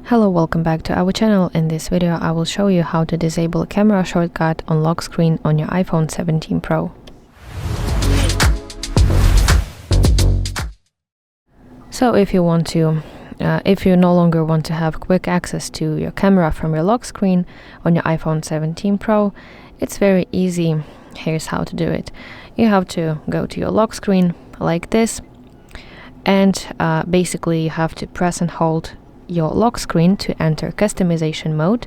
Hello, welcome back to our channel. In this video I will show you how to disable a camera shortcut on lock screen on your iPhone 17 Pro. So if you no longer want to have quick access to your camera from your lock screen on your iPhone 17 Pro, it's very easy. Here's how to do it. You have to go to your lock screen like this, and basically you have to press and hold your lock screen to enter customization mode,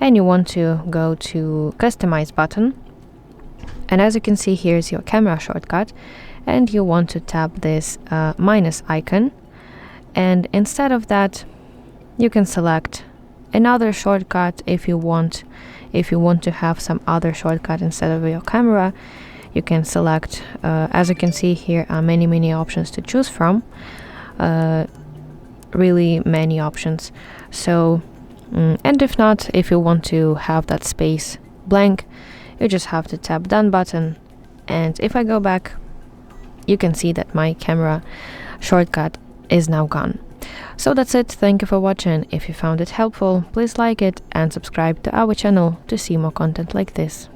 and you want to go to customize button, and as you can see, here's your camera shortcut, and you want to tap this minus icon, and instead of that you can select another shortcut. If you want to have some other shortcut instead of your camera, you can select, as you can see, here are many options to choose from, really many options. So and if not, if you want to have that space blank, you just have to tap done button, and if I go back, you can see that my camera shortcut is now gone. So that's it. Thank you for watching. If you found it helpful, please like it and subscribe to our channel to see more content like this.